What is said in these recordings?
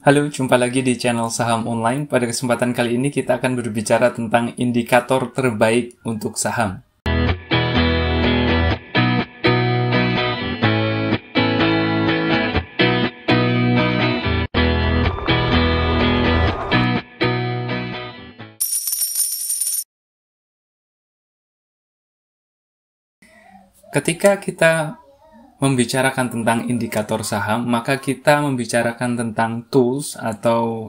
Halo, jumpa lagi di channel Saham Online. Pada kesempatan kali ini kita akan berbicara tentang indikator terbaik untuk saham. Ketika kita membicarakan tentang indikator saham, maka kita membicarakan tentang tools atau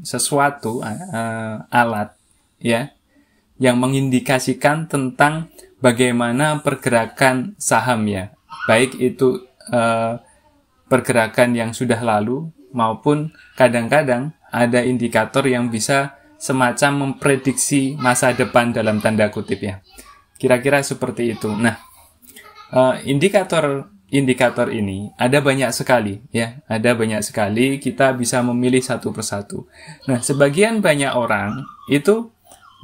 sesuatu alat ya yang mengindikasikan tentang bagaimana pergerakan saham ya, baik itu pergerakan yang sudah lalu maupun kadang-kadang ada indikator yang bisa semacam memprediksi masa depan dalam tanda kutip ya. Kira-kira seperti itu. Nah, indikator ini ada banyak sekali ya, ada banyak sekali, kita bisa memilih satu persatu. Nah, sebagian banyak orang itu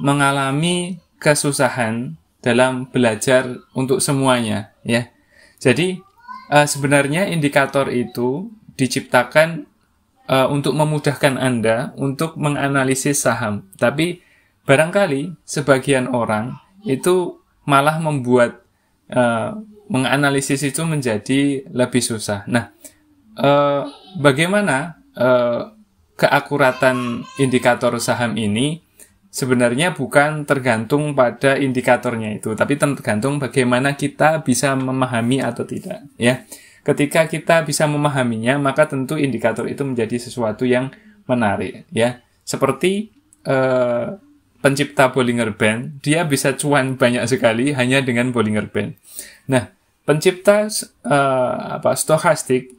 mengalami kesusahan dalam belajar untuk semuanya ya. Jadi sebenarnya indikator itu diciptakan untuk memudahkan Anda untuk menganalisis saham, tapi barangkali sebagian orang itu malah membuat menganalisis itu menjadi lebih susah. Nah, bagaimana keakuratan indikator saham ini sebenarnya bukan tergantung pada indikatornya itu, tapi tergantung bagaimana kita bisa memahami atau tidak. Ya, ketika kita bisa memahaminya, maka tentu indikator itu menjadi sesuatu yang menarik. Ya, seperti pencipta Bollinger Band, dia bisa cuan banyak sekali hanya dengan Bollinger Band. Nah, pencipta stokastik,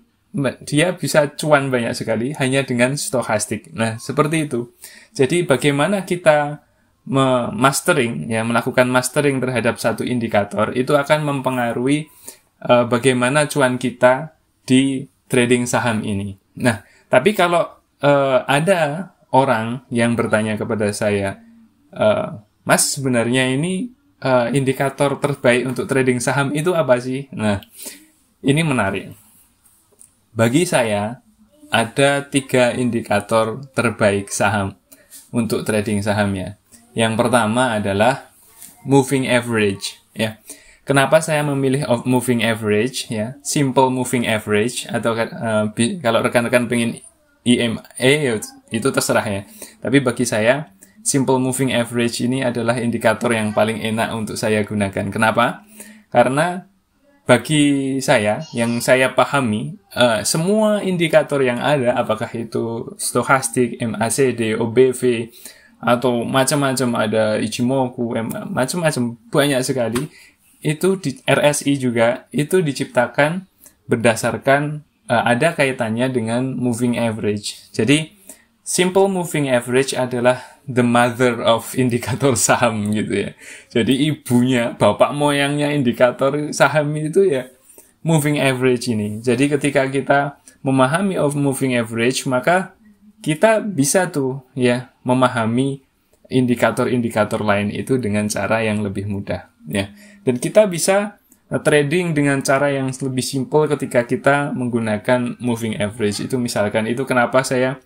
dia bisa cuan banyak sekali hanya dengan stokastik. Nah, seperti itu. Jadi bagaimana kita melakukan mastering terhadap satu indikator, itu akan mempengaruhi bagaimana cuan kita di trading saham ini. Nah, tapi kalau ada orang yang bertanya kepada saya, Mas, sebenarnya ini indikator terbaik untuk trading saham itu apa sih? Nah, ini menarik. Bagi saya, ada 3 indikator terbaik saham untuk trading sahamnya. Yang pertama adalah moving average. Ya. Kenapa saya memilih moving average? Ya, simple moving average, atau kalau rekan-rekan pengen EMA, itu terserah ya. Tapi bagi saya, simple moving average ini adalah indikator yang paling enak untuk saya gunakan. Kenapa? Karena bagi saya, yang saya pahami, semua indikator yang ada, apakah itu stokastik, MACD, OBV, atau macam-macam, ada Ichimoku, macam-macam, banyak sekali, itu di RSI juga, itu diciptakan berdasarkan ada kaitannya dengan moving average. Jadi, simple moving average adalah the mother of indikator saham gitu ya. Jadi ibunya, bapak moyangnya indikator saham itu ya moving average ini. Jadi ketika kita memahami of moving average, maka kita bisa tuh ya memahami indikator-indikator lain itu dengan cara yang lebih mudah ya. Dan kita bisa trading dengan cara yang lebih simple ketika kita menggunakan moving average. Itu misalkan, itu kenapa saya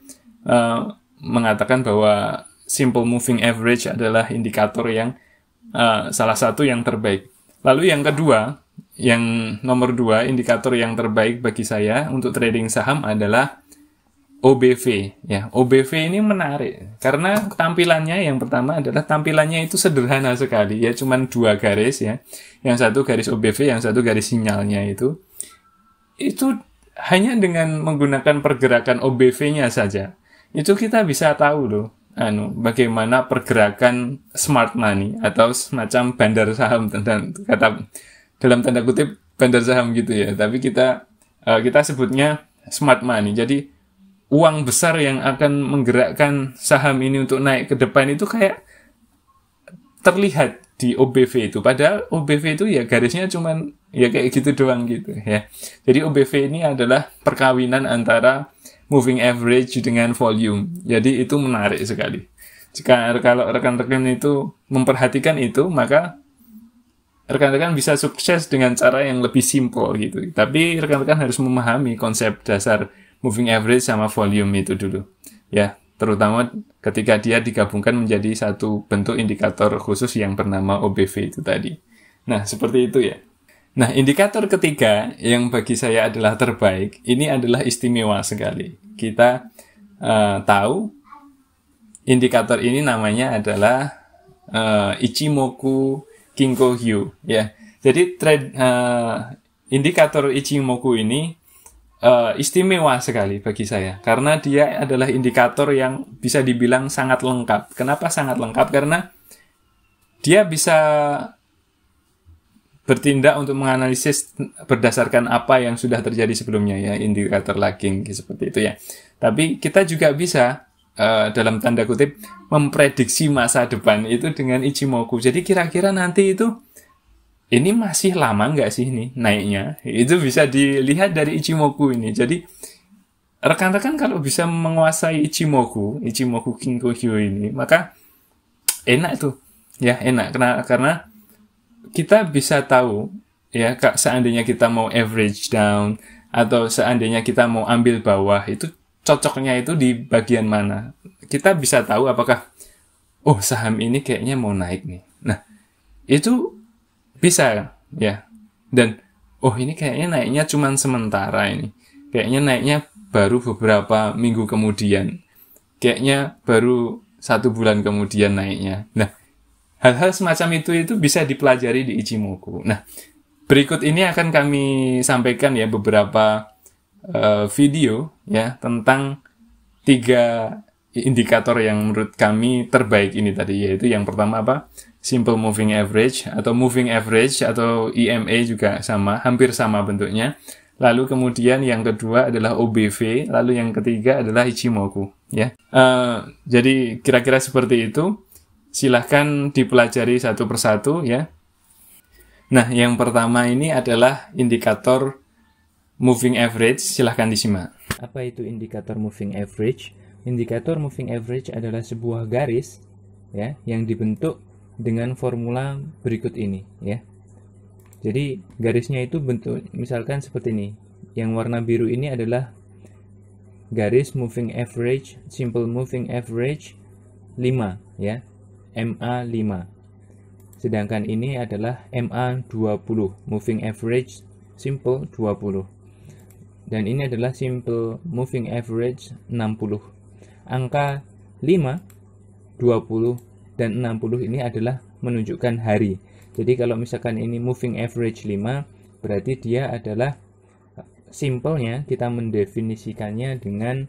mengatakan bahwa simple moving average adalah indikator yang salah satu yang terbaik. Lalu yang kedua, yang nomor 2, indikator yang terbaik bagi saya untuk trading saham adalah OBV. Ya, OBV ini menarik karena tampilannya, yang pertama adalah tampilannya itu sederhana sekali ya, cuman 2 garis ya. Yang satu garis OBV, yang satu garis sinyalnya itu hanya dengan menggunakan pergerakan OBV-nya saja. Itu kita bisa tahu loh, bagaimana pergerakan smart money atau semacam bandar saham, dalam tanda kutip bandar saham gitu ya. Tapi kita sebutnya smart money. Jadi uang besar yang akan menggerakkan saham ini untuk naik ke depan itu kayak terlihat di OBV itu. Padahal OBV itu ya garisnya cuman ya kayak gitu doang gitu ya. Jadi OBV ini adalah perkawinan antara moving average dengan volume. Jadi itu menarik sekali. Kalau rekan-rekan itu memperhatikan itu, maka rekan-rekan bisa sukses dengan cara yang lebih simple gitu. Tapi rekan-rekan harus memahami konsep dasar moving average sama volume itu dulu. Ya, terutama ketika dia digabungkan menjadi satu bentuk indikator khusus yang bernama OBV itu tadi. Nah, seperti itu ya. Nah, indikator ketiga yang bagi saya adalah terbaik, ini adalah istimewa sekali. Kita tahu indikator ini namanya adalah Ichimoku Kinko-hyu ya. Jadi indikator Ichimoku ini istimewa sekali bagi saya karena dia adalah indikator yang bisa dibilang sangat lengkap. Kenapa sangat lengkap? Karena dia bisa bertindak untuk menganalisis berdasarkan apa yang sudah terjadi sebelumnya ya, indikator lagging seperti itu ya. Tapi kita juga bisa dalam tanda kutip memprediksi masa depan itu dengan Ichimoku. Jadi kira-kira nanti itu ini masih lama nggak sih nih naiknya? Itu bisa dilihat dari Ichimoku ini. Jadi rekan-rekan kalau bisa menguasai Ichimoku Kinko-hyu ini, maka enak tuh. Ya, enak karena kita bisa tahu ya, seandainya kita mau average down atau seandainya kita mau ambil bawah, itu cocoknya itu di bagian mana. Kita bisa tahu apakah saham ini kayaknya mau naik nih. Nah, itu bisa ya. Dan ini kayaknya naiknya cuman sementara ini. Kayaknya naiknya baru beberapa minggu kemudian. Kayaknya baru 1 bulan kemudian naiknya. Nah, hal-hal semacam itu bisa dipelajari di Ichimoku. Nah, berikut ini akan kami sampaikan ya beberapa video ya tentang 3 indikator yang menurut kami terbaik ini tadi, yaitu yang pertama apa? Simple moving average atau moving average atau EMA juga sama, hampir sama bentuknya. Lalu kemudian yang kedua adalah OBV, lalu yang ketiga adalah Ichimoku ya. Jadi kira-kira seperti itu. Silahkan dipelajari satu persatu ya. Nah, yang pertama ini adalah indikator moving average. Silahkan disimak. Apa itu indikator moving average? Indikator moving average adalah sebuah garis ya yang dibentuk dengan formula berikut ini ya. Jadi garisnya itu bentuk misalkan seperti ini. Yang warna biru ini adalah garis moving average, simple moving average 5 ya. MA5. Sedangkan ini adalah MA20, moving average simple 20. Dan ini adalah simple moving average 60. Angka 5, 20 dan 60 ini adalah menunjukkan hari. Jadi kalau misalkan ini moving average 5, berarti dia adalah simpelnya kita mendefinisikannya dengan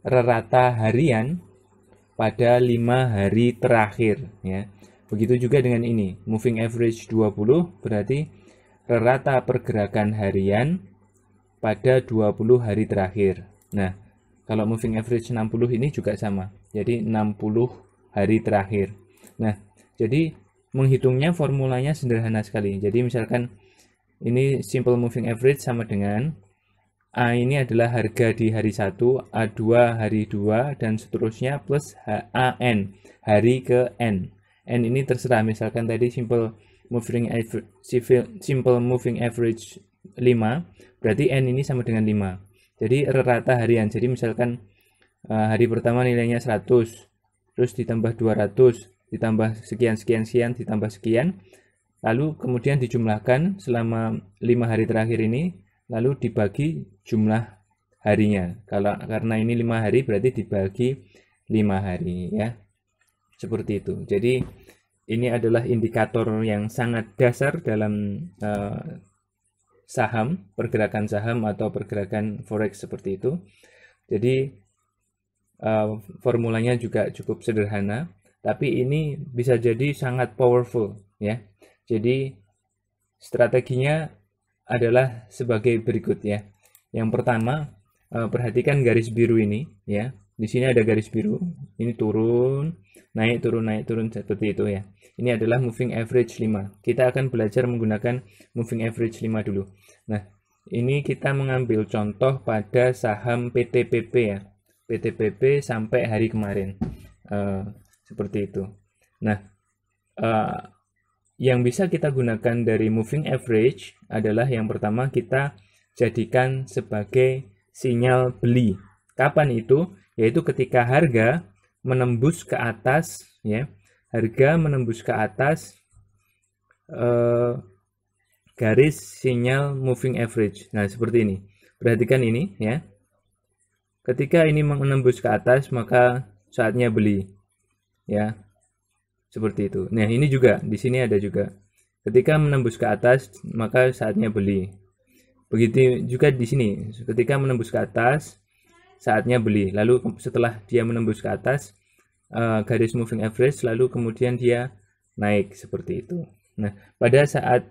rata harian pada 5 hari terakhir ya. Begitu juga dengan ini, moving average 20 berarti rata pergerakan harian pada 20 hari terakhir. Nah, kalau moving average 60 ini juga sama. Jadi 60 hari terakhir. Nah, jadi menghitungnya formulanya sederhana sekali. Jadi misalkan ini simple moving average sama dengan A ini adalah harga di hari 1, A2 hari 2, dan seterusnya plus AN hari ke N. N ini terserah, misalkan tadi simple moving average 5, berarti N ini sama dengan 5. Jadi rata harian, jadi misalkan hari pertama nilainya 100, terus ditambah 200, ditambah sekian, ditambah sekian, lalu kemudian dijumlahkan selama 5 hari terakhir ini, lalu dibagi jumlah harinya. Karena ini 5 hari berarti dibagi 5 hari ya. Seperti itu. Jadi ini adalah indikator yang sangat dasar dalam saham, pergerakan saham atau pergerakan forex seperti itu. Jadi formulanya juga cukup sederhana, tapi ini bisa jadi sangat powerful ya. Jadi strateginya adalah sebagai berikut ya. Yang pertama, perhatikan garis biru ini ya. Di sini ada garis biru, ini turun, naik turun seperti itu ya. Ini adalah moving average 5. Kita akan belajar menggunakan moving average 5 dulu. Nah, ini kita mengambil contoh pada saham PTPP ya. PTPP sampai hari kemarin. Seperti itu. Nah, yang bisa kita gunakan dari moving average adalah yang pertama kita jadikan sebagai sinyal beli. Kapan itu? Yaitu ketika harga menembus ke atas, ya, harga menembus ke atas garis sinyal moving average. Nah, seperti ini. Perhatikan ini, ya. Ketika ini menembus ke atas, maka saatnya beli, ya. Seperti itu. Nah, ini juga di sini ada juga. Ketika menembus ke atas, maka saatnya beli. Begitu juga di sini. Ketika menembus ke atas, saatnya beli. Lalu setelah dia menembus ke atas garis moving average, lalu kemudian dia naik seperti itu. Nah, pada saat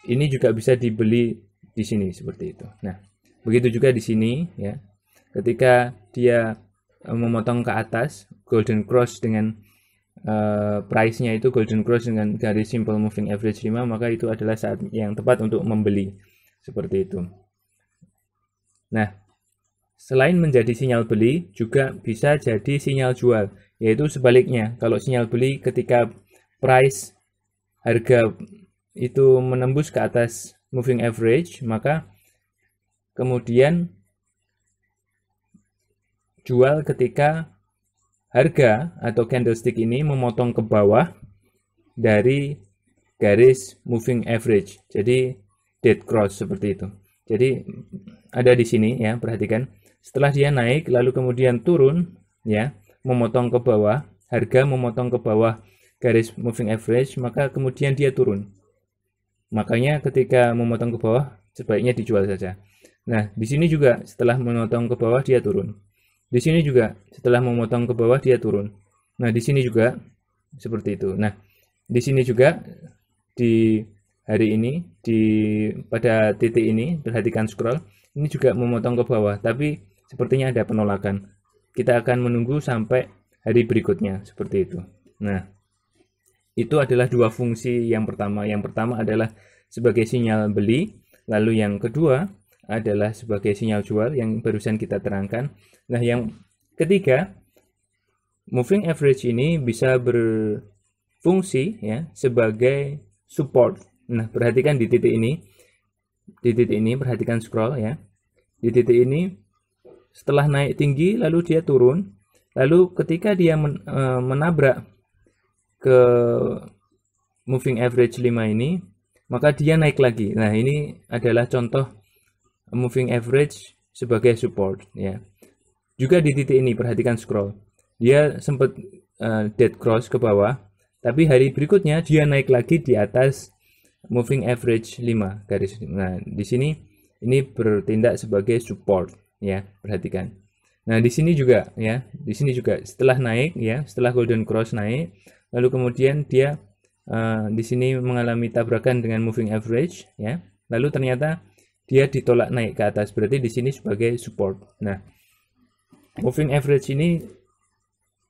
ini juga bisa dibeli di sini seperti itu. Nah, begitu juga di sini, ya. Ketika dia memotong ke atas, golden cross dengan price-nya itu golden cross dengan garis simple moving average 5, maka itu adalah saat yang tepat untuk membeli seperti itu. Nah, selain menjadi sinyal beli, juga bisa jadi sinyal jual, yaitu sebaliknya. Kalau sinyal beli ketika price harga itu menembus ke atas moving average, maka kemudian jual ketika harga atau candlestick ini memotong ke bawah dari garis moving average. Jadi dead cross seperti itu. Jadi ada di sini, ya, perhatikan. Setelah dia naik lalu kemudian turun, ya, memotong ke bawah, harga memotong ke bawah garis moving average, maka kemudian dia turun. Makanya ketika memotong ke bawah sebaiknya dijual saja. Nah, di sini juga setelah memotong ke bawah dia turun. Di sini juga setelah memotong ke bawah dia turun. Nah, di sini juga seperti itu. Nah, di sini juga di hari ini, pada titik ini, perhatikan scroll, ini juga memotong ke bawah, tapi sepertinya ada penolakan. Kita akan menunggu sampai hari berikutnya seperti itu. Nah, itu adalah dua fungsi yang pertama. Yang pertama adalah sebagai sinyal beli, lalu yang kedua adalah sebagai sinyal jual yang barusan kita terangkan. Nah, yang ketiga, moving average ini bisa berfungsi, ya, sebagai support. Nah, perhatikan di titik ini. Di titik ini perhatikan scroll, ya. Di titik ini setelah naik tinggi lalu dia turun. Lalu ketika dia menabrak ke moving average 5 ini, maka dia naik lagi. Nah, ini adalah contoh moving average sebagai support, ya. Juga di titik ini perhatikan scroll. Dia sempat dead cross ke bawah, tapi hari berikutnya dia naik lagi di atas moving average 5 garis. Nah, di sini ini bertindak sebagai support, ya, perhatikan. Nah, di sini juga, ya, di sini juga setelah naik, ya, setelah golden cross naik, lalu kemudian dia di sini mengalami tabrakan dengan moving average, ya. Lalu ternyata dia ditolak naik ke atas, berarti di sini sebagai support. Nah, moving average ini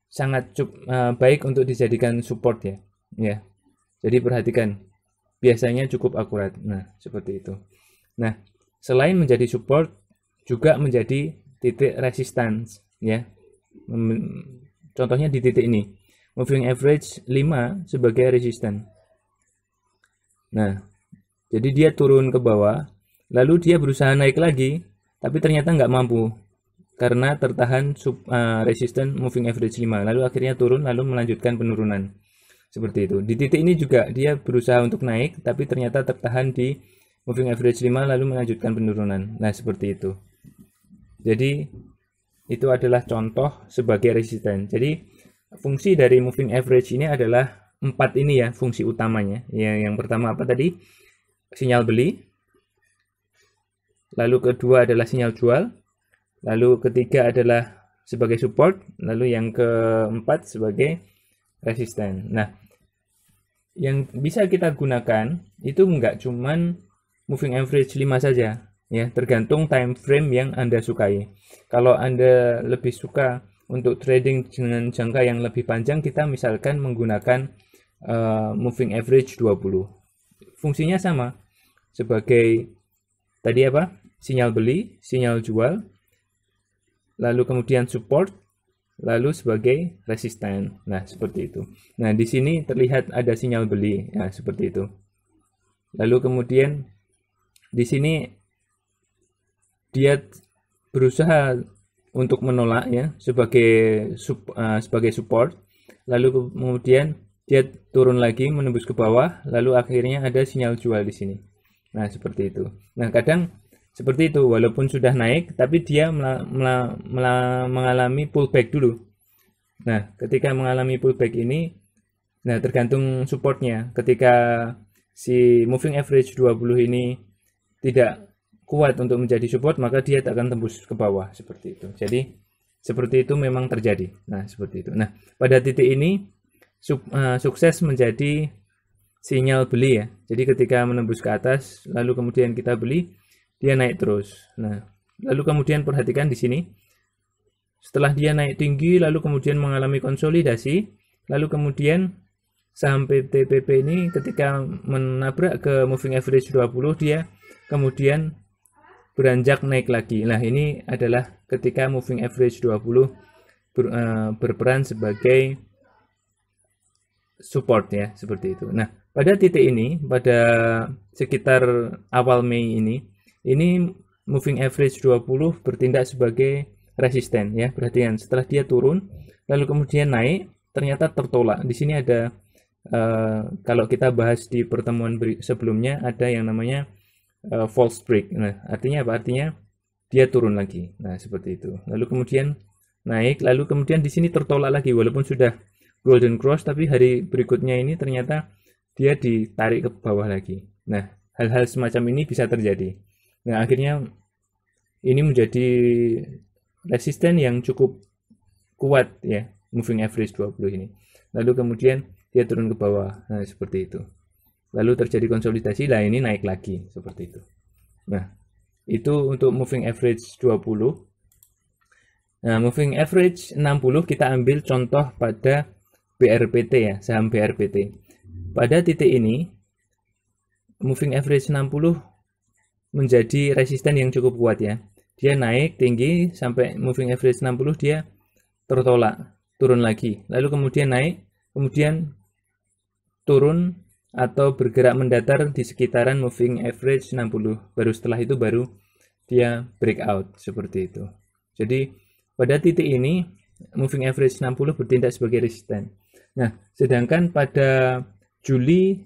sangat baik untuk dijadikan support, ya. Ya. Jadi perhatikan, biasanya cukup akurat. Nah, seperti itu. Nah, selain menjadi support, juga menjadi titik resistance, ya. Contohnya di titik ini, moving average 5 sebagai resistance. Nah, jadi dia turun ke bawah, lalu dia berusaha naik lagi, tapi ternyata nggak mampu karena tertahan resisten moving average 5. Lalu akhirnya turun, lalu melanjutkan penurunan. Seperti itu. Di titik ini juga dia berusaha untuk naik, tapi ternyata tertahan di moving average 5, lalu melanjutkan penurunan. Nah, seperti itu. Jadi, itu adalah contoh sebagai resisten. Jadi, fungsi dari moving average ini adalah 4 ini, ya, fungsi utamanya. Yang pertama apa tadi? Sinyal beli. Lalu kedua adalah sinyal jual. Lalu ketiga adalah sebagai support. Lalu yang keempat sebagai resisten. Nah, yang bisa kita gunakan itu enggak cuman moving average 5 saja, ya, tergantung time frame yang Anda sukai. Kalau Anda lebih suka untuk trading dengan jangka yang lebih panjang, kita misalkan menggunakan moving average 20. Fungsinya sama sebagai tadi apa? Sinyal beli, sinyal jual, lalu kemudian support, lalu sebagai resisten. Nah, seperti itu. Nah, di sini terlihat ada sinyal beli, ya, seperti itu. Lalu kemudian di sini dia berusaha untuk menolak ya sebagai support, lalu kemudian dia turun lagi menembus ke bawah, lalu akhirnya ada sinyal jual di sini. Nah, seperti itu. Nah, kadang seperti itu, walaupun sudah naik tapi dia mengalami pullback dulu. Nah, ketika mengalami pullback ini, nah tergantung supportnya. Ketika si moving average 20 ini tidak kuat untuk menjadi support, maka dia akan tembus ke bawah seperti itu. Jadi seperti itu memang terjadi. Nah, seperti itu. Nah, pada titik ini sukses menjadi sinyal beli ya. Jadi ketika menembus ke atas lalu kemudian kita beli, dia naik terus. Nah, lalu kemudian perhatikan di sini. Setelah dia naik tinggi lalu kemudian mengalami konsolidasi, lalu kemudian saham PTPP ini ketika menabrak ke moving average 20, dia kemudian beranjak naik lagi. Nah, ini adalah ketika moving average 20 berperan sebagai support ya, seperti itu. Nah, pada titik ini, pada sekitar awal Mei ini moving average 20 bertindak sebagai resisten ya. Perhatikan, setelah dia turun lalu kemudian naik, ternyata tertolak. Di sini ada kalau kita bahas di pertemuan sebelumnya, ada yang namanya false break. Nah, artinya apa? Artinya dia turun lagi. Nah, seperti itu. Lalu kemudian naik, lalu kemudian di sini tertolak lagi walaupun sudah golden cross, tapi hari berikutnya ini ternyata dia ditarik ke bawah lagi. Nah, hal-hal semacam ini bisa terjadi. Nah, akhirnya ini menjadi resisten yang cukup kuat ya, moving average 20 ini. Lalu kemudian dia turun ke bawah. Nah, seperti itu. Lalu terjadi konsolidasi, lah ini naik lagi seperti itu. Nah, itu untuk moving average 20. Nah, moving average 60 kita ambil contoh pada BRPT ya, saham BRPT. Pada titik ini moving average 60 menjadi resisten yang cukup kuat ya. Dia naik tinggi sampai moving average 60, dia tertolak, turun lagi. Lalu kemudian naik, kemudian turun atau bergerak mendatar di sekitaran moving average 60. Baru setelah itu baru dia breakout seperti itu. Jadi pada titik ini moving average 60 bertindak sebagai resisten. Nah, sedangkan pada Juli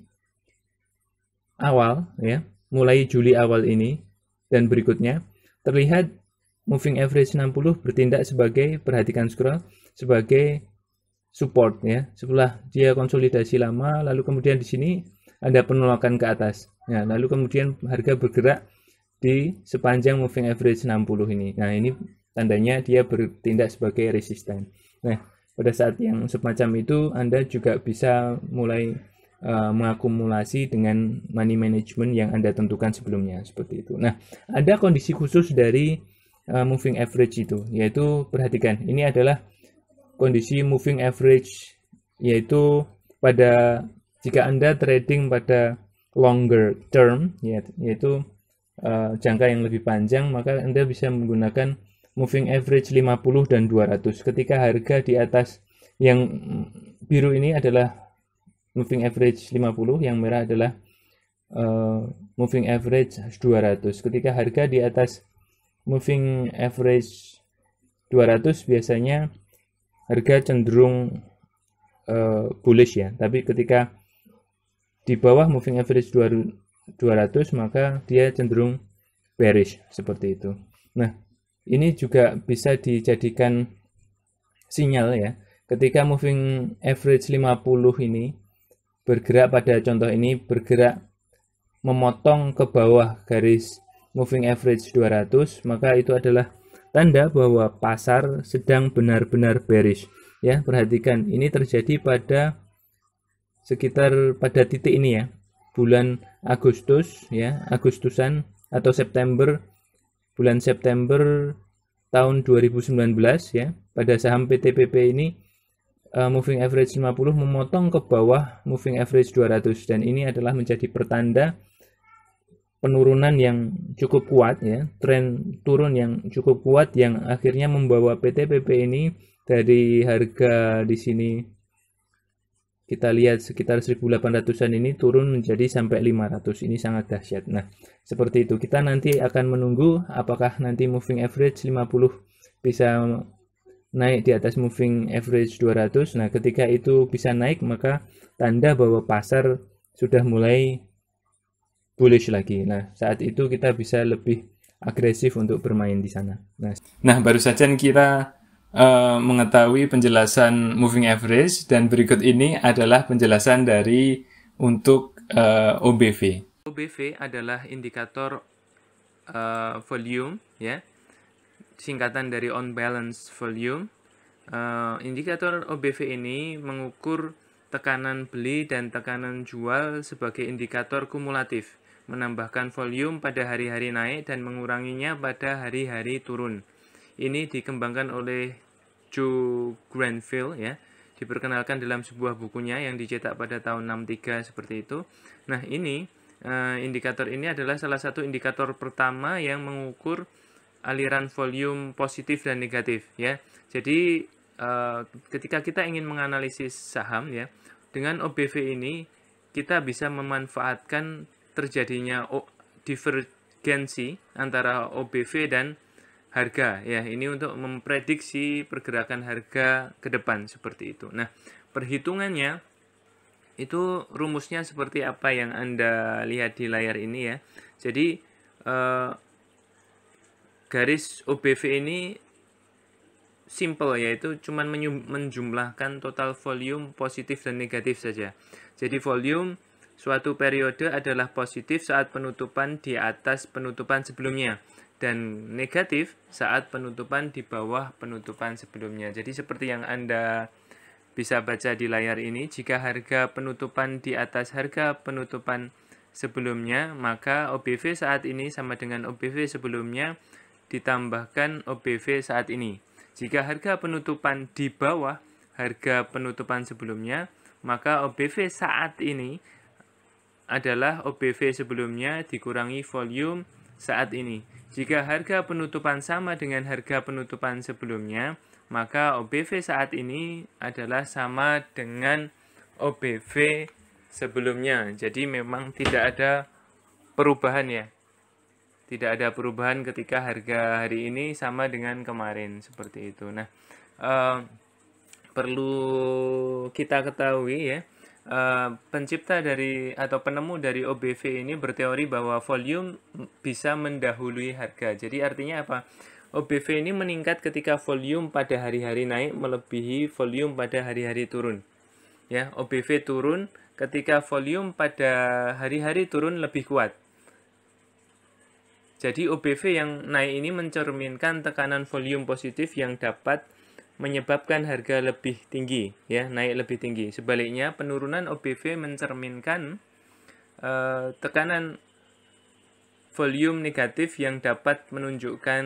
awal ya, mulai Juli awal ini dan berikutnya terlihat moving average 60 bertindak sebagai, perhatikan scroll, sebagai support ya. Setelah dia konsolidasi lama, lalu kemudian di sini ada penolakan ke atas. Nah, lalu kemudian harga bergerak di sepanjang moving average 60 ini. Nah, ini tandanya dia bertindak sebagai resisten. Nah, pada saat yang semacam itu Anda juga bisa mulai mengakumulasi dengan money management yang Anda tentukan sebelumnya seperti itu. Nah, ada kondisi khusus dari moving average itu, yaitu perhatikan, ini adalah kondisi moving average, yaitu pada jika Anda trading pada longer term yaitu jangka yang lebih panjang, maka Anda bisa menggunakan moving average 50 dan 200. Ketika harga di atas, yang biru ini adalah moving average 50, yang merah adalah moving average 200. Ketika harga di atas moving average 200 biasanya harga cenderung bullish ya, tapi ketika di bawah moving average 200 maka dia cenderung bearish seperti itu. Nah, ini juga bisa dijadikan sinyal ya, ketika moving average 50 ini bergerak, pada contoh ini bergerak memotong ke bawah garis moving average 200, maka itu adalah tanda bahwa pasar sedang benar-benar bearish ya. Perhatikan, ini terjadi pada sekitar pada titik ini ya, bulan Agustus ya, Agustusan atau September, bulan September tahun 2019 ya. Pada saham PTPP ini moving average 50 memotong ke bawah moving average 200, dan ini adalah menjadi pertanda penurunan yang cukup kuat ya, tren turun yang cukup kuat yang akhirnya membawa PTPP ini dari harga di sini kita lihat sekitar 1800-an ini turun menjadi sampai 500. Ini sangat dahsyat. Nah, seperti itu. Kita nanti akan menunggu apakah nanti moving average 50 bisa naik di atas moving average 200. Nah, ketika itu bisa naik, maka tanda bahwa pasar sudah mulai bullish lagi. Nah, saat itu kita bisa lebih agresif untuk bermain di sana. Nah, baru saja kita mengetahui penjelasan moving average, dan berikut ini adalah penjelasan dari untuk OBV. OBV adalah indikator volume, ya, singkatan dari on balance volume. Indikator OBV ini mengukur tekanan beli dan tekanan jual sebagai indikator kumulatif, menambahkan volume pada hari-hari naik dan menguranginya pada hari-hari turun. Ini dikembangkan oleh Joe Grenfell, ya, diperkenalkan dalam sebuah bukunya yang dicetak pada tahun 63 seperti itu. Nah, ini indikator ini adalah salah satu indikator pertama yang mengukur aliran volume positif dan negatif, ya. Jadi ketika kita ingin menganalisis saham, ya, dengan OBV ini kita bisa memanfaatkan terjadinya divergensi antara OBV dan harga, ya, ini untuk memprediksi pergerakan harga ke depan seperti itu. Nah, perhitungannya itu rumusnya seperti apa yang Anda lihat di layar ini, ya. Jadi garis OBV ini simple, yaitu cuman menjumlahkan total volume positif dan negatif saja. Jadi volume suatu periode adalah positif saat penutupan di atas penutupan sebelumnya, dan negatif saat penutupan di bawah penutupan sebelumnya. Jadi seperti yang Anda bisa baca di layar ini, jika harga penutupan di atas harga penutupan sebelumnya, maka OBV saat ini sama dengan OBV sebelumnya ditambahkan OBV saat ini. Jika harga penutupan di bawah harga penutupan sebelumnya, maka OBV saat ini adalah OBV sebelumnya dikurangi volume saat ini. Jika harga penutupan sama dengan harga penutupan sebelumnya, maka OBV saat ini adalah sama dengan OBV sebelumnya. Jadi memang tidak ada perubahan, ya. Tidak ada perubahan ketika harga hari ini sama dengan kemarin, seperti itu. Nah, perlu kita ketahui, ya, pencipta dari atau penemu dari OBV ini berteori bahwa volume bisa mendahului harga. Jadi artinya apa? OBV ini meningkat ketika volume pada hari-hari naik melebihi volume pada hari-hari turun. Ya, OBV turun ketika volume pada hari-hari turun lebih kuat. Jadi OBV yang naik ini mencerminkan tekanan volume positif yang dapat menyebabkan harga lebih tinggi, ya, naik lebih tinggi. Sebaliknya, penurunan OBV mencerminkan tekanan volume negatif yang dapat menunjukkan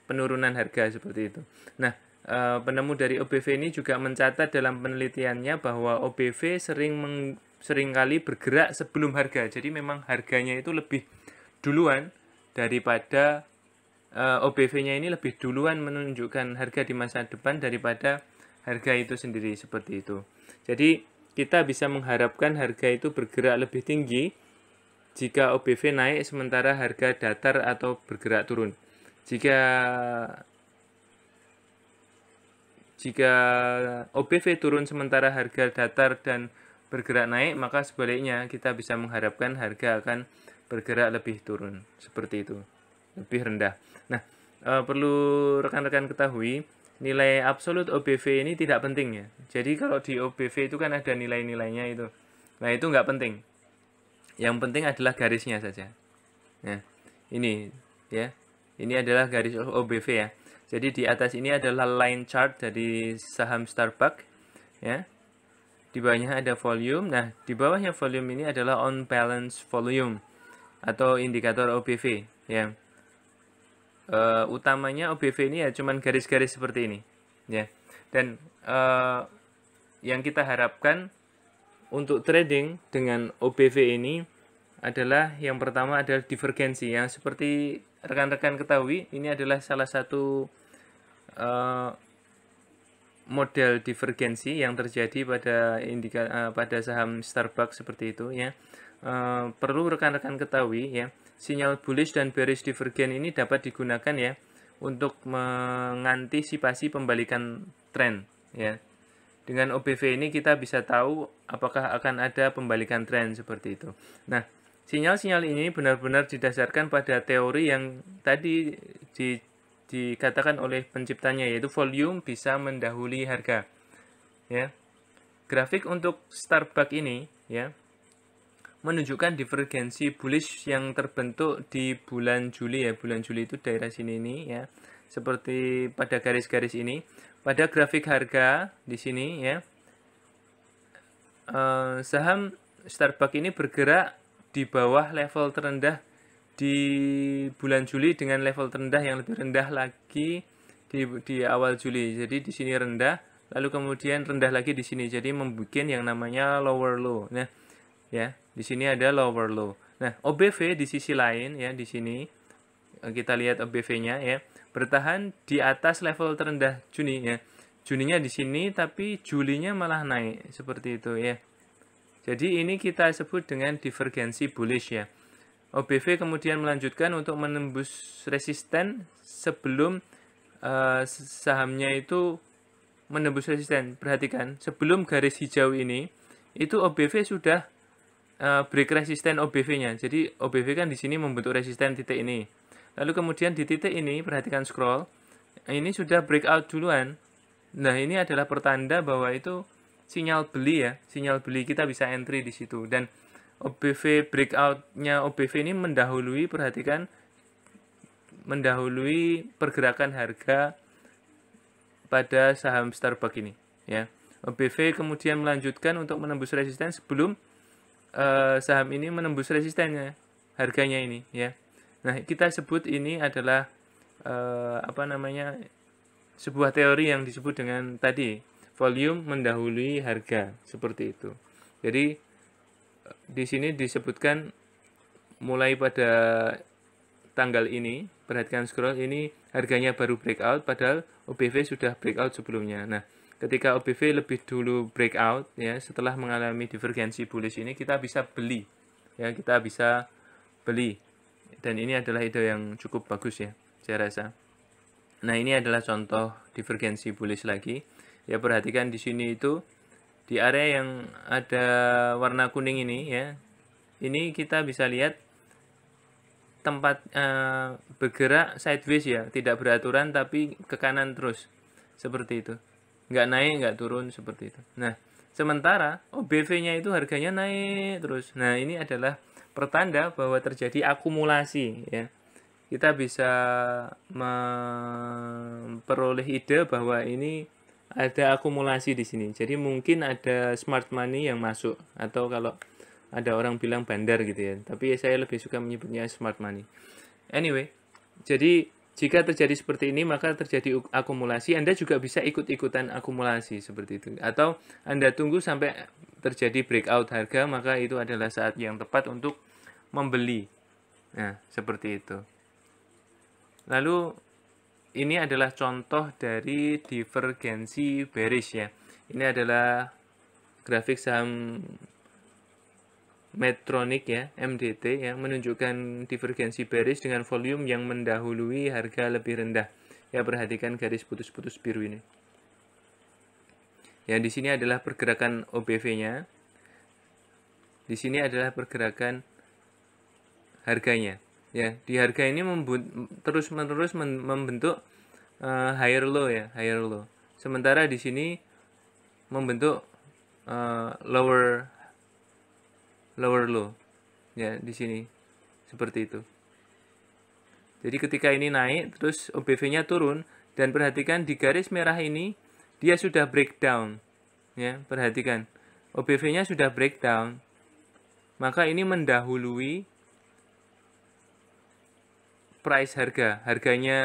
penurunan harga, seperti itu. Nah, penemu dari OBV ini juga mencatat dalam penelitiannya bahwa OBV seringkali bergerak sebelum harga. Jadi memang harganya itu lebih duluan daripada OBV-nya ini lebih duluan menunjukkan harga di masa depan daripada harga itu sendiri, seperti itu. Jadi kita bisa mengharapkan harga itu bergerak lebih tinggi jika OBV naik sementara harga datar atau bergerak turun. Jika OBV turun sementara harga datar dan bergerak naik, maka sebaliknya kita bisa mengharapkan harga akan bergerak lebih turun, seperti itu, lebih rendah. Nah, perlu rekan-rekan ketahui, nilai absolut OBV ini tidak penting, ya. Jadi kalau di OBV itu kan ada nilai-nilainya itu. Nah, itu nggak penting. Yang penting adalah garisnya saja. Nah, ini, ya. Ini adalah garis OBV, ya. Jadi di atas ini adalah line chart dari saham Starbucks, ya. Di bawahnya ada volume. Nah, di bawahnya volume ini adalah on balance volume atau indikator OBV, ya. Utamanya OBV ini ya cuman garis-garis seperti ini, ya. Dan yang kita harapkan untuk trading dengan OBV ini adalah yang pertama adalah divergensi, yang seperti rekan-rekan ketahui ini adalah salah satu model divergensi yang terjadi pada saham Starbucks seperti itu ya. Perlu rekan-rekan ketahui ya, sinyal bullish dan bearish divergen ini dapat digunakan ya untuk mengantisipasi pembalikan tren ya. Dengan OBV ini kita bisa tahu apakah akan ada pembalikan tren seperti itu. Nah, sinyal-sinyal ini benar-benar didasarkan pada teori yang tadi dikatakan oleh penciptanya, yaitu volume bisa mendahului harga. Ya. Grafik untuk Starbucks ini ya menunjukkan divergensi bullish yang terbentuk di bulan Juli ya. Bulan Juli itu daerah sini nih ya. Seperti pada garis-garis ini. Pada grafik harga di sini ya. Saham Starbucks ini bergerak di bawah level terendah di bulan Juli dengan level terendah yang lebih rendah lagi di awal Juli. Jadi di sini rendah, lalu kemudian rendah lagi di sini. Jadi membuat yang namanya lower low. Nah, ya, di sini ada lower low. Nah, OBV di sisi lain ya, di sini kita lihat OBV-nya ya, bertahan di atas level terendah Juni ya. Juninya di sini tapi Julinya malah naik seperti itu ya. Jadi ini kita sebut dengan divergensi bullish ya. OBV kemudian melanjutkan untuk menembus resisten sebelum sahamnya itu menembus resisten. Perhatikan, sebelum garis hijau ini itu OBV sudah break resisten OBV-nya. Jadi OBV kan di sini membentuk resisten titik ini. Lalu kemudian di titik ini perhatikan scroll, ini sudah breakout duluan. Nah, ini adalah pertanda bahwa itu sinyal beli ya, sinyal beli, kita bisa entry di situ. Dan OBV breakout-nya OBV ini mendahului, perhatikan, mendahului pergerakan harga pada saham Starbucks ini ya. OBV kemudian melanjutkan untuk menembus resisten sebelum saham ini menembus resistennya, harganya ini ya. Nah, kita sebut ini adalah sebuah teori yang disebut dengan tadi volume mendahului harga, seperti itu. Jadi di sini disebutkan mulai pada tanggal ini, perhatikan scroll ini harganya baru breakout padahal OBV sudah breakout sebelumnya. Nah, ketika OBV lebih dulu breakout ya, setelah mengalami divergensi bullish ini kita bisa beli. Ya, kita bisa beli. Dan ini adalah ide yang cukup bagus ya, saya rasa. Nah, ini adalah contoh divergensi bullish lagi. Ya, perhatikan di sini itu di area yang ada warna kuning ini ya. Ini kita bisa lihat tempat bergerak sideways ya, tidak beraturan tapi ke kanan terus. Seperti itu. Nggak naik, nggak turun seperti itu. Nah, sementara OBV-nya itu harganya naik terus. Nah, ini adalah pertanda bahwa terjadi akumulasi ya. Kita bisa memperoleh ide bahwa ini ada akumulasi di sini. Jadi mungkin ada smart money yang masuk, atau kalau ada orang bilang bandar gitu ya. Tapi saya lebih suka menyebutnya smart money. Anyway, jadi jika terjadi seperti ini maka terjadi akumulasi. Anda juga bisa ikut-ikutan akumulasi seperti itu. Atau Anda tunggu sampai terjadi breakout harga, maka itu adalah saat yang tepat untuk membeli. Nah, seperti itu. Lalu ini adalah contoh dari divergensi bearish ya. Ini adalah grafik saham Medtronic ya, MDT ya, menunjukkan divergensi bearish dengan volume yang mendahului harga lebih rendah. Ya, perhatikan garis putus-putus biru ini. Ya, di sini adalah pergerakan OBV-nya. Di sini adalah pergerakan harganya. Ya, di harga ini terus-menerus membentuk higher low ya, higher low. Sementara di sini membentuk lower low. Ya, di sini seperti itu. Jadi ketika ini naik, terus OBV-nya turun, dan perhatikan di garis merah ini dia sudah breakdown. Ya, perhatikan. OBV-nya sudah breakdown. Maka ini mendahului price harganya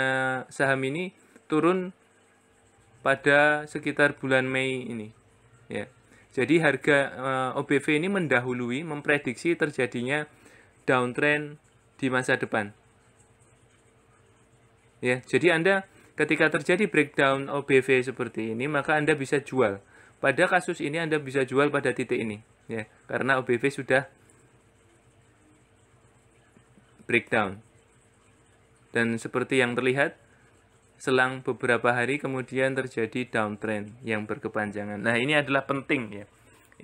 saham ini turun pada sekitar bulan Mei ini ya. Jadi harga OBV ini mendahului, memprediksi terjadinya downtrend di masa depan ya. Jadi Anda ketika terjadi breakdown OBV seperti ini, maka Anda bisa jual. Pada kasus ini Anda bisa jual pada titik ini, ya, karena OBV sudah breakdown. Dan seperti yang terlihat, selang beberapa hari kemudian terjadi downtrend yang berkepanjangan. Nah, ini adalah penting, ya.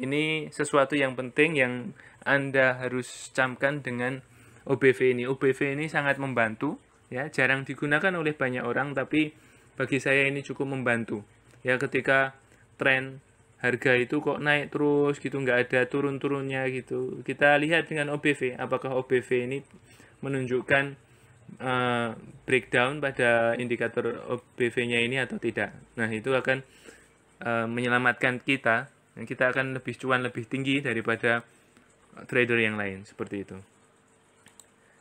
Ini sesuatu yang penting yang Anda harus camkan dengan OBV ini. OBV ini sangat membantu, ya, jarang digunakan oleh banyak orang, tapi bagi saya ini cukup membantu. Ya, ketika tren harga itu kok naik terus gitu, nggak ada turun-turunnya gitu. Kita lihat dengan OBV, apakah OBV ini menunjukkan breakdown pada indikator OBV-nya ini atau tidak. Nah, itu akan menyelamatkan kita. Kita akan lebih cuan lebih tinggi daripada trader yang lain, seperti itu.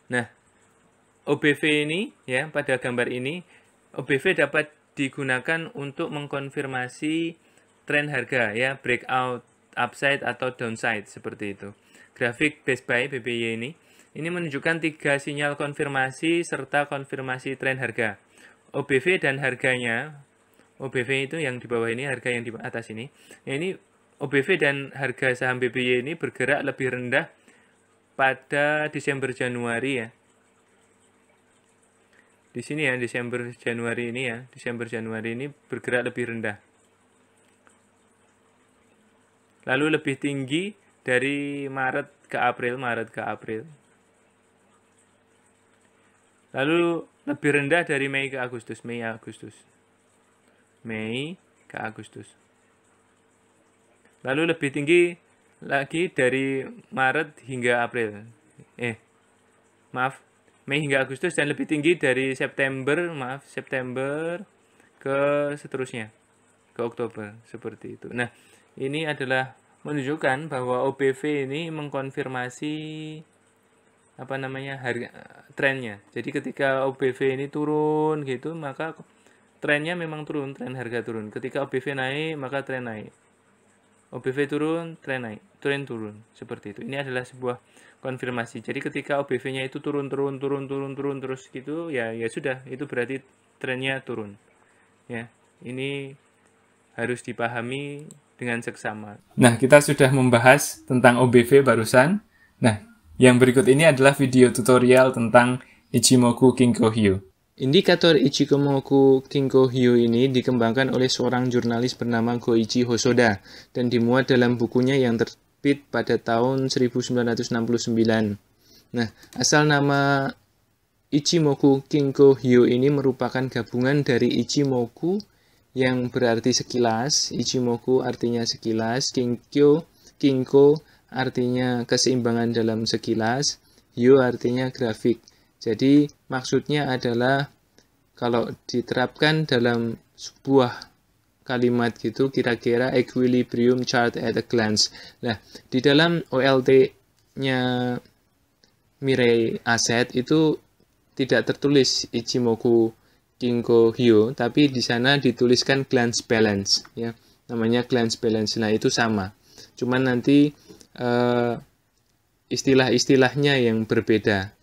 Nah, OBV ini, ya, pada gambar ini, OBV dapat digunakan untuk mengkonfirmasi tren harga, ya, breakout upside atau downside, seperti itu. Grafik best buy BBY ini menunjukkan 3 sinyal konfirmasi serta konfirmasi tren harga. OBV dan harganya, OBV itu yang di bawah ini, harga yang di atas ini. Ya, ini OBV dan harga saham BBY ini bergerak lebih rendah pada Desember Januari, ya. Di sini, ya, Desember Januari ini, ya, Desember Januari ini bergerak lebih rendah. Lalu lebih tinggi dari Maret ke April. Lalu lebih rendah dari Mei ke Agustus. Mei ke Agustus. Lalu lebih tinggi lagi dari Maret hingga April. Mei hingga Agustus, dan lebih tinggi dari September ke seterusnya, ke Oktober, seperti itu. Nah, ini adalah menunjukkan bahwa OBV ini mengkonfirmasi harga trennya. Jadi ketika OBV ini turun gitu, maka trennya memang turun, tren harga turun. Ketika OBV naik, maka tren naik. OBV turun, tren naik, tren turun, seperti itu. Ini adalah sebuah konfirmasi. Jadi ketika OBV-nya itu turun terus gitu, ya sudah, itu berarti trennya turun. Ya, ini harus dipahami dengan seksama. Nah, kita sudah membahas tentang OBV barusan. Nah, yang berikut ini adalah video tutorial tentang Ichimoku Kinko Hyo. Indikator Ichimoku Kinko Hyo ini dikembangkan oleh seorang jurnalis bernama Goichi Hosoda dan dimuat dalam bukunya yang terbit pada tahun 1969. Nah, asal nama Ichimoku Kinko Hyo ini merupakan gabungan dari Ichimoku yang berarti sekilas, Ichimoku artinya sekilas, Kinko artinya keseimbangan dalam sekilas, Hyo artinya grafik. Jadi maksudnya adalah kalau diterapkan dalam sebuah kalimat gitu, kira-kira equilibrium chart at a glance. Nah, di dalam OLT-nya Mirai Asset itu tidak tertulis Ichimoku Kinko Hyo, tapi di sana dituliskan glance balance, ya, namanya glance balance. Nah, itu sama, cuman nanti istilah-istilahnya yang berbeda.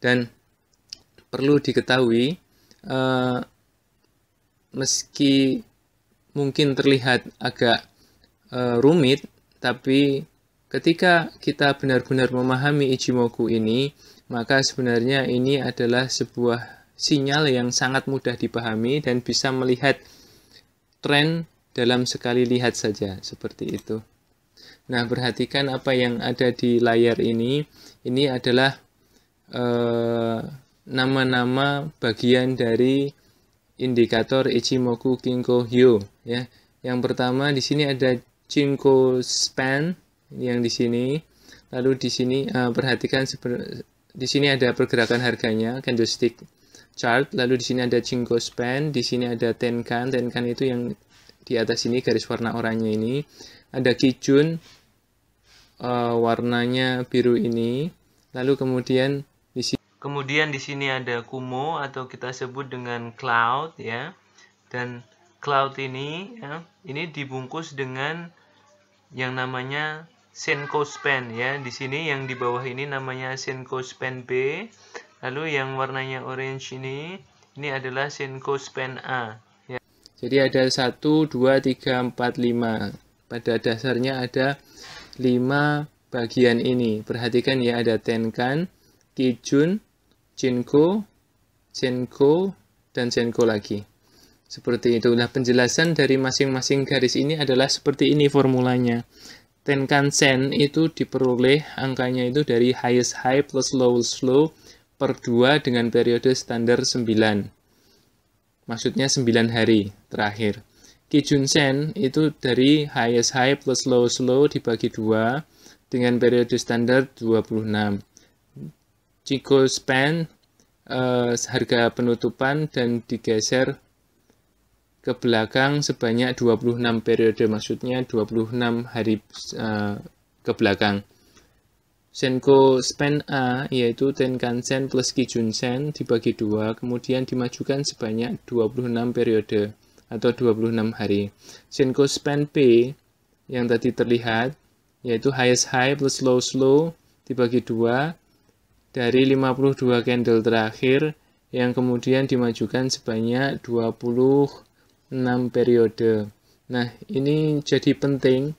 Dan perlu diketahui, meski mungkin terlihat agak rumit, tapi ketika kita benar-benar memahami Ichimoku ini, maka sebenarnya ini adalah sebuah sinyal yang sangat mudah dipahami dan bisa melihat tren dalam sekali lihat saja, seperti itu. Nah, perhatikan apa yang ada di layar ini. Ini adalah nama-nama bagian dari indikator Ichimoku Kinko Hyo, ya. Yang pertama di sini ada Chinko Span yang di sini. Lalu di sini perhatikan di sini ada pergerakan harganya, candlestick chart. Lalu di sini ada Chinko Span, di sini ada Tenkan. Tenkan itu yang di atas ini garis warna oranye ini. Ada Kijun, warnanya biru ini. Lalu kemudian di sini ada Kumo atau kita sebut dengan cloud, ya. Dan cloud ini, ya, ini dibungkus dengan yang namanya Senko Span, ya. Di sini yang di bawah ini namanya Senko Span B. Lalu yang warnanya orange ini Ini adalah Senko Span A. Ya. Jadi ada 1, 2, 3, 4, 5. Pada dasarnya ada 5 bagian ini. Perhatikan ya, ada Tenkan, Kijun, Jinko, Senko, dan Senko lagi. Seperti itu. Nah, penjelasan dari masing-masing garis ini adalah seperti ini formulanya. Tenkan-sen itu diperoleh angkanya itu dari highest high plus lowest low per 2 dengan periode standar 9. Maksudnya 9 hari terakhir. Kijun-sen itu dari highest high plus lowest low dibagi 2 dengan periode standar 26. Chikou Span harga penutupan dan digeser ke belakang sebanyak 26 periode, maksudnya 26 hari ke belakang. Senko Span A yaitu Tenkan-sen plus Kijun-sen dibagi 2, kemudian dimajukan sebanyak 26 periode atau 26 hari. Senko Span B yang tadi terlihat yaitu highest high plus lowest low dibagi 2 dari 52 candle terakhir yang kemudian dimajukan sebanyak 26 periode. Nah, ini jadi penting.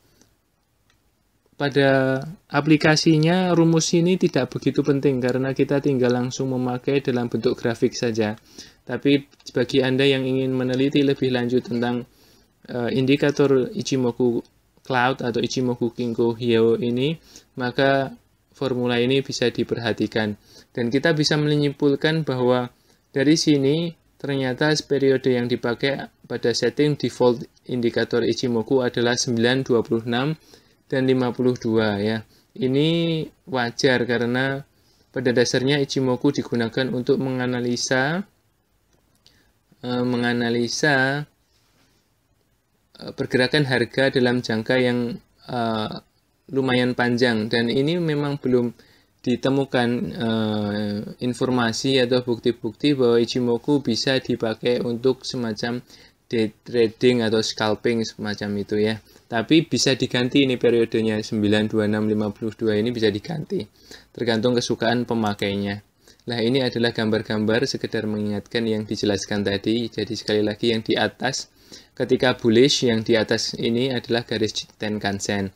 Pada aplikasinya rumus ini tidak begitu penting karena kita tinggal langsung memakai dalam bentuk grafik saja. Tapi bagi Anda yang ingin meneliti lebih lanjut tentang indikator Ichimoku Cloud atau Ichimoku Kinko Hyo ini, maka formula ini bisa diperhatikan. Dan kita bisa menyimpulkan bahwa dari sini ternyata periode yang dipakai pada setting default indikator Ichimoku adalah 9, 26, dan 52 ya. Ini wajar karena pada dasarnya Ichimoku digunakan untuk menganalisa pergerakan harga dalam jangka yang lumayan panjang, dan ini memang belum ditemukan informasi atau bukti-bukti bahwa Ichimoku bisa dipakai untuk semacam day trading atau scalping semacam itu ya. Tapi bisa diganti ini periodenya 9, 26, 52 ini bisa diganti. Tergantung kesukaan pemakainya. Nah, ini adalah gambar-gambar sekedar mengingatkan yang dijelaskan tadi. Jadi sekali lagi yang di atas ketika bullish, yang di atas ini adalah garis Tenkan-sen.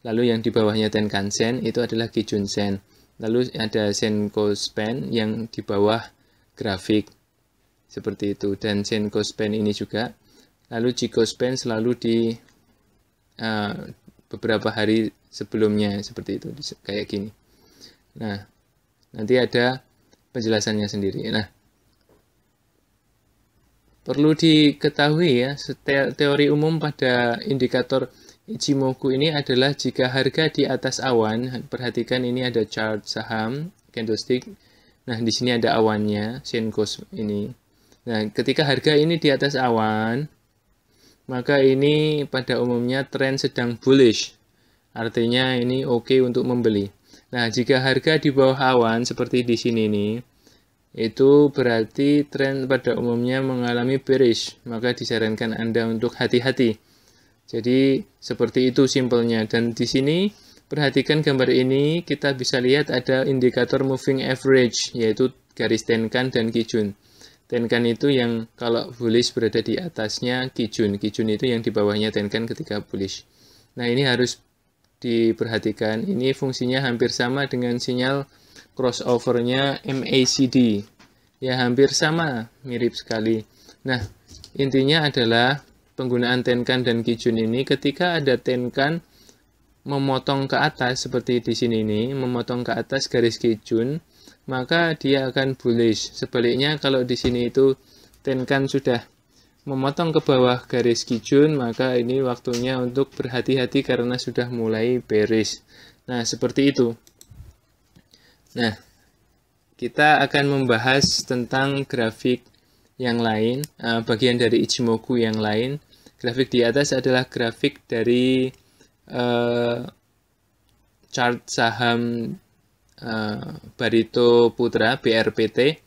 Lalu yang di bawahnya Tenkan-sen itu adalah Kijun-sen. Lalu ada Senko Span yang di bawah grafik. Seperti itu. Dan Senko Span ini juga. Lalu Chikou Span selalu di beberapa hari sebelumnya. Seperti itu. Kayak gini. Nah, nanti ada penjelasannya sendiri. Nah, perlu diketahui ya, teori umum pada indikator Ichimoku ini adalah jika harga di atas awan, perhatikan ini ada chart saham, candlestick. Nah, di sini ada awannya, Senko ini. Nah, ketika harga ini di atas awan, maka ini pada umumnya tren sedang bullish. Artinya ini oke untuk membeli. Nah, jika harga di bawah awan seperti di sini nih, itu berarti tren pada umumnya mengalami bearish. Maka disarankan Anda untuk hati-hati. Jadi seperti itu simpelnya. Dan di sini perhatikan gambar ini, kita bisa lihat ada indikator moving average, yaitu garis Tenkan dan Kijun. Tenkan itu yang kalau bullish berada di atasnya Kijun. Kijun itu yang di bawahnya Tenkan ketika bullish. Nah, ini harus diperhatikan. Ini fungsinya hampir sama dengan sinyal crossover-nya MACD. Ya, hampir sama, mirip sekali. Nah, intinya adalah penggunaan Tenkan dan Kijun ini ketika ada Tenkan memotong ke atas seperti di sini nih, memotong ke atas garis Kijun, maka dia akan bullish. Sebaliknya kalau di sini itu Tenkan sudah memotong ke bawah garis Kijun, maka ini waktunya untuk berhati-hati karena sudah mulai bearish. Nah, seperti itu. Nah, kita akan membahas tentang grafik yang lain, bagian dari Ichimoku yang lain. Grafik di atas adalah grafik dari chart saham Barito Putra BRPT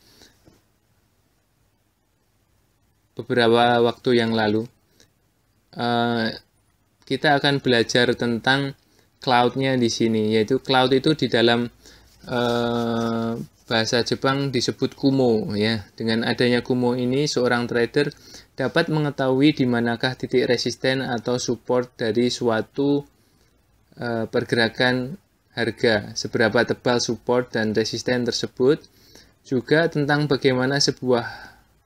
beberapa waktu yang lalu. Kita akan belajar tentang cloud-nya di sini, yaitu cloud itu di dalam bahasa Jepang disebut kumo ya. Dengan adanya kumo ini seorang trader dapat mengetahui di manakah titik resisten atau support dari suatu pergerakan harga, seberapa tebal support dan resisten tersebut, juga tentang bagaimana sebuah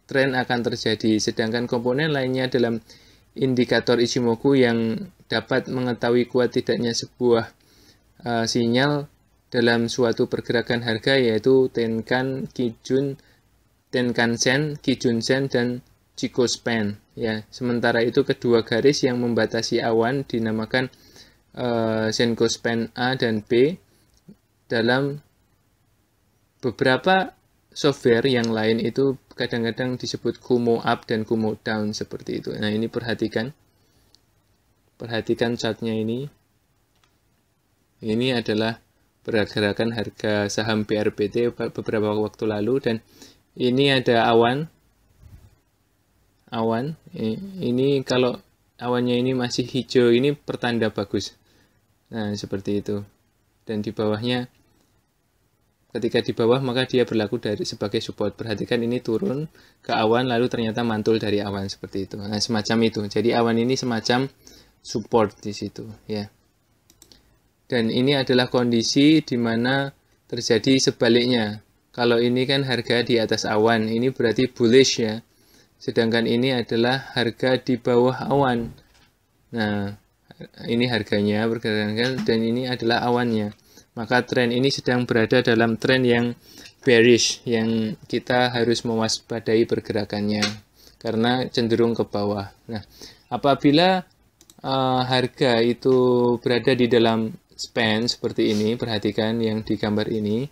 tren akan terjadi. Sedangkan komponen lainnya dalam indikator Ichimoku yang dapat mengetahui kuat tidaknya sebuah sinyal dalam suatu pergerakan harga yaitu Tenkan, Kijun, Tenkan-sen, Kijun-sen, dan Chikou-span ya. Sementara itu kedua garis yang membatasi awan dinamakan Senkou-span A dan B. Dalam beberapa software yang lain itu kadang-kadang disebut Kumo up dan Kumo down seperti itu. Nah, ini perhatikan chartnya ini. Ini adalah pergerakan harga saham BRPT beberapa waktu lalu, dan ini ada awan. Ini kalau awannya ini masih hijau, ini pertanda bagus. Nah, seperti itu. Dan di bawahnya, ketika di bawah maka dia berlaku sebagai support. Perhatikan ini turun ke awan lalu ternyata mantul dari awan seperti itu. Nah, semacam itu. Jadi awan ini semacam support di situ ya. Dan ini adalah kondisi di mana terjadi sebaliknya. Kalau ini kan harga di atas awan, ini berarti bullish ya. Sedangkan ini adalah harga di bawah awan. Nah, ini harganya bergerak dan ini adalah awannya. Maka tren ini sedang berada dalam tren yang bearish, yang kita harus mewaspadai pergerakannya karena cenderung ke bawah. Nah, apabila harga itu berada di dalam span seperti ini, perhatikan yang di gambar ini.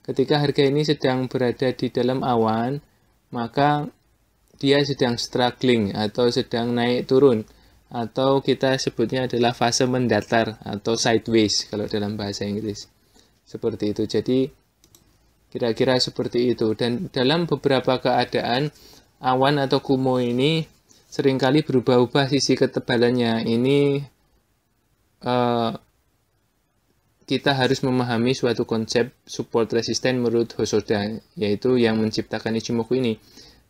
Ketika harga ini sedang berada di dalam awan, maka dia sedang struggling atau sedang naik turun, atau kita sebutnya adalah fase mendatar atau sideways kalau dalam bahasa Inggris. Seperti itu. Jadi kira-kira seperti itu. Dan dalam beberapa keadaan awan atau kumo ini seringkali berubah-ubah sisi ketebalannya. Ini kita harus memahami suatu konsep support resisten menurut Hosoda, yaitu yang menciptakan Ichimoku ini.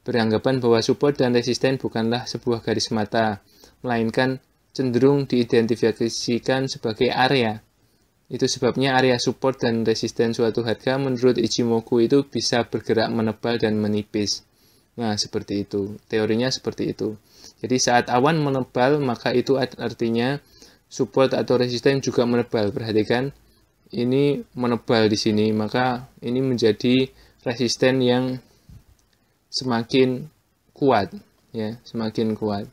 Beranggapan bahwa support dan resisten bukanlah sebuah garis mata, melainkan cenderung diidentifikasikan sebagai area. Itu sebabnya area support dan resisten suatu harga menurut Ichimoku itu bisa bergerak menebal dan menipis. Nah, seperti itu. Teorinya seperti itu. Jadi saat awan menebal, maka itu artinya support atau resisten juga menebal. Perhatikan, ini menebal di sini, maka ini menjadi resisten yang semakin kuat, ya, semakin kuat.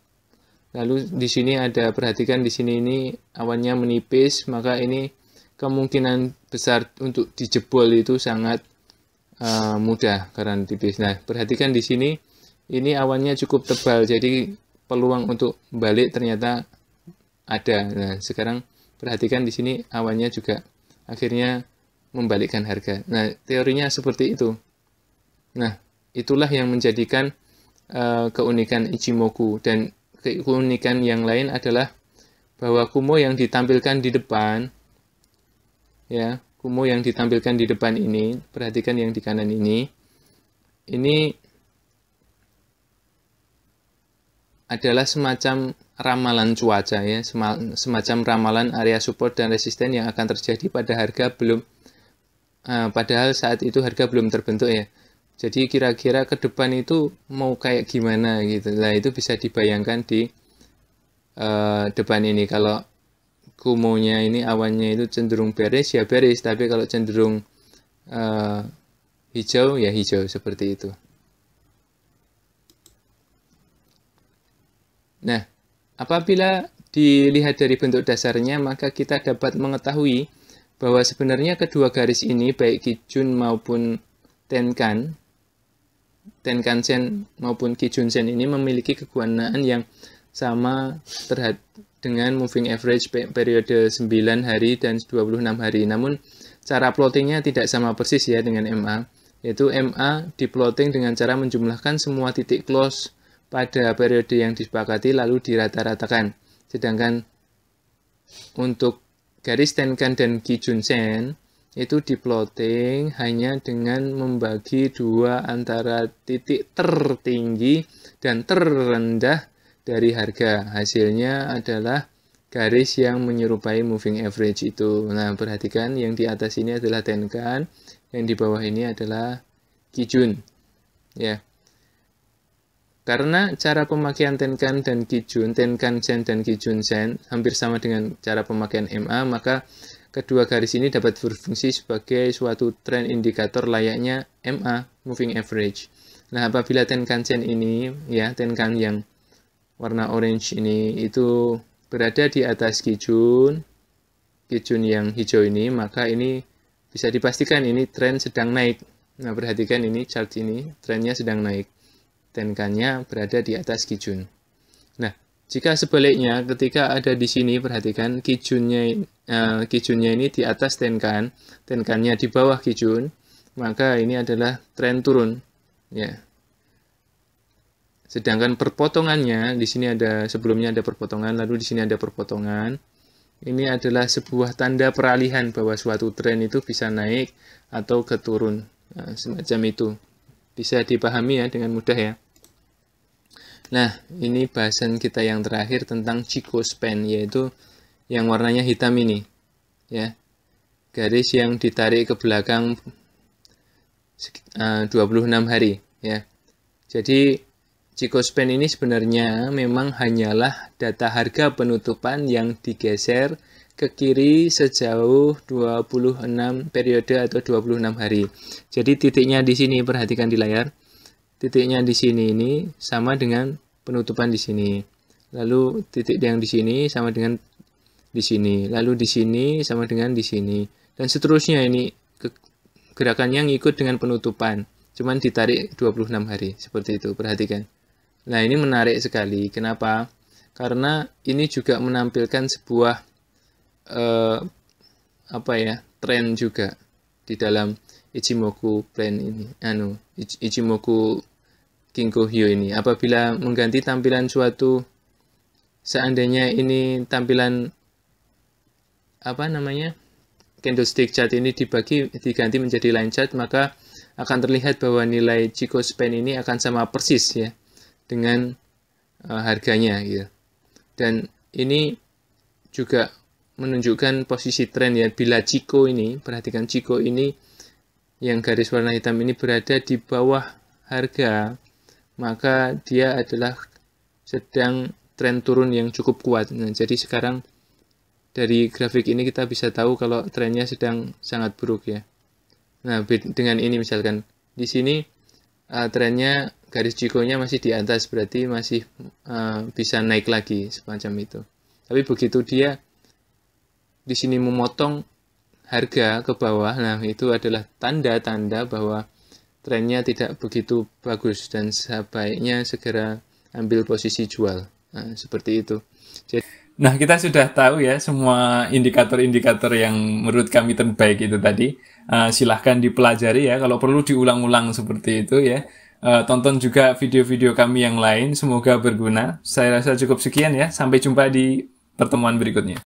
Lalu di sini ada, perhatikan di sini ini awannya menipis, maka ini kemungkinan besar untuk dijebol itu sangat mudah karena tipis. Nah, perhatikan di sini ini awannya cukup tebal, jadi peluang untuk balik ternyata ada. Nah, sekarang perhatikan di sini awannya juga akhirnya membalikkan harga. Nah, teorinya seperti itu. Nah, itulah yang menjadikan keunikan Ichimoku. Dan keunikan yang lain adalah bahwa kumo yang ditampilkan di depan, ya, kumo yang ditampilkan di depan ini, perhatikan yang di kanan ini adalah semacam ramalan cuaca ya, semacam ramalan area support dan resisten yang akan terjadi pada harga padahal saat itu harga belum terbentuk ya. Jadi kira-kira ke depan itu mau kayak gimana gitu. Nah, itu bisa dibayangkan di depan ini. Kalau kumonya ini awannya itu cenderung bearish ya bearish, tapi kalau cenderung hijau ya hijau, seperti itu. Nah, apabila dilihat dari bentuk dasarnya, maka kita dapat mengetahui bahwa sebenarnya kedua garis ini, baik Kijun maupun Tenkan-sen maupun Kijun-sen ini memiliki kegunaan yang sama dengan moving average periode 9 hari dan 26 hari. Namun, cara plottingnya tidak sama persis ya dengan MA, yaitu MA diplotting dengan cara menjumlahkan semua titik close pada periode yang disepakati lalu dirata-ratakan. Sedangkan untuk garis Tenkan dan Kijun-sen itu diplotting hanya dengan membagi dua antara titik tertinggi dan terendah dari harga. Hasilnya adalah garis yang menyerupai moving average itu. Nah, perhatikan yang di atas ini adalah Tenkan, yang di bawah ini adalah Kijun. Ya. Karena cara pemakaian Tenkan dan Kijun, Tenkan Sen dan Kijun Sen hampir sama dengan cara pemakaian MA, maka kedua garis ini dapat berfungsi sebagai suatu trend indikator layaknya MA, moving average. Nah, apabila Tenkan Sen ini, ya, Tenkan yang warna orange ini itu berada di atas Kijun yang hijau ini, maka ini bisa dipastikan ini tren sedang naik. Nah, perhatikan ini chart ini, trennya sedang naik. Tenkannya berada di atas Kijun. Nah, jika sebaliknya ketika ada di sini, perhatikan Kijunnya ini di atas Tenkan, Tenkannya di bawah Kijun, maka ini adalah tren turun. Ya. Sedangkan perpotongannya di sini sebelumnya ada perpotongan, lalu di sini ada perpotongan. Ini adalah sebuah tanda peralihan bahwa suatu tren itu bisa naik atau ke turun. Nah, semacam itu. Bisa dipahami ya dengan mudah ya. Nah, ini bahasan kita yang terakhir tentang Chikou span, yaitu yang warnanya hitam ini. Ya. Garis yang ditarik ke belakang 26 hari ya. Jadi Chikou span ini sebenarnya memang hanyalah data harga penutupan yang digeser ke kiri sejauh 26 periode atau 26 hari. Jadi titiknya di sini, perhatikan di layar. Titiknya di sini ini sama dengan penutupan di sini. Lalu titik yang di sini sama dengan di sini. Lalu di sini sama dengan di sini. Dan seterusnya ini gerakannya ngikut dengan penutupan. Cuman ditarik 26 hari. Seperti itu, perhatikan. Nah, ini menarik sekali. Kenapa? Karena ini juga menampilkan sebuah tren juga di dalam Ichimoku plan ini. Ichimoku Kinko Hyo ini. Apabila mengganti tampilan seandainya ini tampilan candlestick chart ini diganti menjadi line chart, maka akan terlihat bahwa nilai Chikou span ini akan sama persis ya dengan harganya gitu. Dan ini juga menunjukkan posisi tren ya. Bila Chikou ini, perhatikan Chikou ini yang garis warna hitam ini berada di bawah harga, maka dia adalah sedang tren turun yang cukup kuat. Nah, jadi sekarang dari grafik ini kita bisa tahu kalau trennya sedang sangat buruk ya. Nah, dengan ini misalkan di sini trennya garis Chikou-nya masih di atas, berarti masih bisa naik lagi semacam itu. Tapi begitu dia di sini memotong harga ke bawah, nah itu adalah tanda-tanda bahwa trennya tidak begitu bagus dan sebaiknya segera ambil posisi jual. Nah, seperti itu. Nah, kita sudah tahu ya semua indikator-indikator yang menurut kami terbaik itu tadi. Silahkan dipelajari ya, kalau perlu diulang-ulang seperti itu ya. Tonton juga video-video kami yang lain, semoga berguna. Saya rasa cukup sekian ya, sampai jumpa di pertemuan berikutnya.